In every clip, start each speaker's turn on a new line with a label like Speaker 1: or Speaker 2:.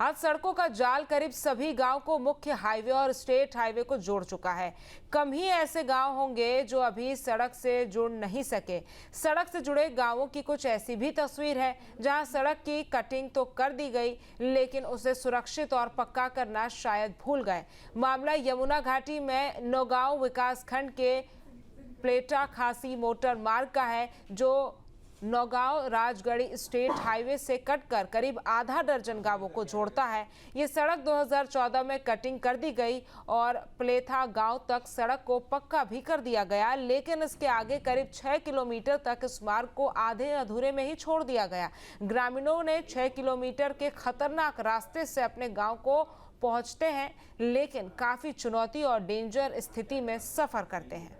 Speaker 1: आज सड़कों का जाल करीब सभी गांव को मुख्य हाईवे और स्टेट हाईवे को जोड़ चुका है। कम ही ऐसे गांव होंगे जो अभी सड़क से जुड़ नहीं सके। सड़क से जुड़े गांवों की कुछ ऐसी भी तस्वीर है जहां सड़क की कटिंग तो कर दी गई, लेकिन उसे सुरक्षित और पक्का करना शायद भूल गए। मामला यमुना घाटी में नौगांव विकासखंड के प्लेटा खासी मोटर मार्ग का है, जो नौगांव राजगढ़ी स्टेट हाईवे से कटकर करीब आधा दर्जन गांवों को जोड़ता है। ये सड़क 2014 में कटिंग कर दी गई और प्लेथा गांव तक सड़क को पक्का भी कर दिया गया, लेकिन इसके आगे करीब 6 किलोमीटर तक इस मार्ग को आधे अधूरे में ही छोड़ दिया गया। ग्रामीणों ने 6 किलोमीटर के खतरनाक रास्ते से अपने गाँव को पहुंचते हैं, लेकिन काफी चुनौती और डेंजर स्थिति में सफर करते हैं।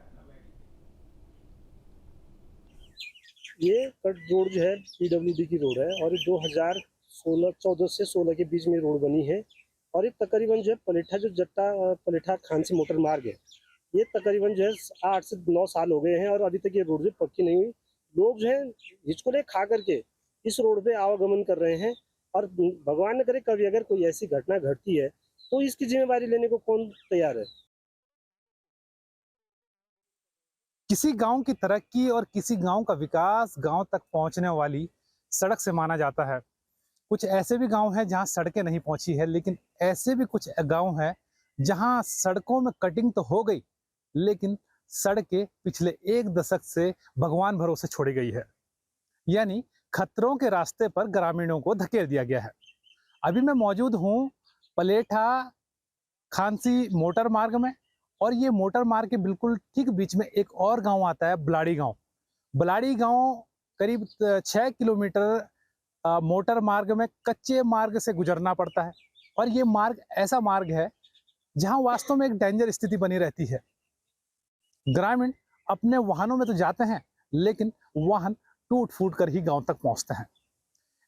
Speaker 2: ये कट रोड जो है पीडब्ल्यूडी की रोड है और 2014 से 16 के बीच में रोड बनी है। और ये तकरीबन जो है पलेठा खानसी मोटर मार्ग है। ये तकरीबन जो है 8 से 9 साल हो गए हैं और अभी तक ये रोड जो पक्की नहीं हुई। लोग जो है हिचकोले खा करके इस रोड पे आवागमन कर रहे हैं और भगवान न करे कभी अगर कोई ऐसी घटना घटती है तो इसकी जिम्मेदारी लेने को कौन तैयार है।
Speaker 3: किसी गांव की तरक्की और किसी गांव का विकास गांव तक पहुंचने वाली सड़क से माना जाता है। कुछ ऐसे भी गांव हैं जहां सड़कें नहीं पहुंची है, लेकिन ऐसे भी कुछ गांव हैं जहां सड़कों में कटिंग तो हो गई, लेकिन सड़कें पिछले 1 दशक से भगवान भरोसे छोड़ी गई है। यानी खतरों के रास्ते पर ग्रामीणों को धकेल दिया गया है। अभी मैं मौजूद हूँ प्लेठा खानसी मोटर मार्ग में, और ये मोटर मार्ग के बिल्कुल ठीक बीच में एक और गांव आता है, बलाड़ी गांव। बलाड़ी गांव करीब 6 किलोमीटर मोटर मार्ग में कच्चे मार्ग से गुजरना पड़ता है। और ये मार्ग ऐसा मार्ग है जहां वास्तव में एक डेंजर स्थिति बनी रहती है। ग्रामीण अपने वाहनों में तो जाते हैं, लेकिन वाहन टूट फूट कर ही गांव तक पहुंचते हैं।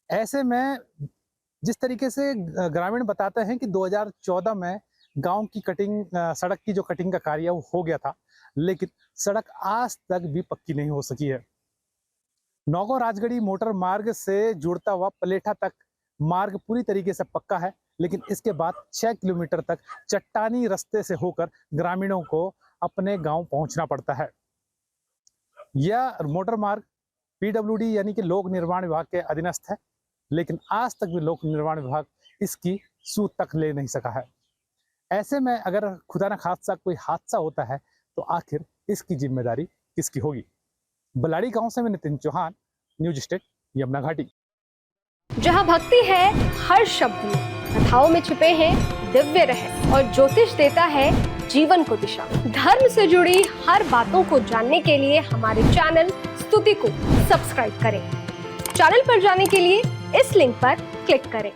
Speaker 3: ऐसे में जिस तरीके से ग्रामीण बताते हैं कि 2014 में गांव की कटिंग, सड़क की जो कटिंग का कार्य वो हो गया था, लेकिन सड़क आज तक भी पक्की नहीं हो सकी है। नौगांव राजगढ़ी मोटर मार्ग से जुड़ता हुआ प्लेठा तक मार्ग पूरी तरीके से पक्का है, लेकिन इसके बाद 6 किलोमीटर तक चट्टानी रास्ते से होकर ग्रामीणों को अपने गांव पहुंचना पड़ता है। यह मोटर मार्ग पीडब्ल्यूडी यानी कि लोक निर्माण विभाग के अधीनस्थ है, लेकिन आज तक भी लोक निर्माण विभाग इसकी सूद तक ले नहीं सका है। ऐसे में अगर खुदा न खास्ता कोई हादसा होता है तो आखिर इसकी जिम्मेदारी किसकी होगी। बलाड़ी गांव से मैं नितिन चौहान, न्यूज स्टेट यमुना घाटी।
Speaker 4: जहां भक्ति है हर शब्द में, कथाओं में छुपे हैं दिव्य रहस्य और ज्योतिष देता है जीवन को दिशा। धर्म से जुड़ी हर बातों को जानने के लिए हमारे चैनल स्तुति को सब्सक्राइब करें। चैनल पर जाने के लिए इस लिंक पर क्लिक करें।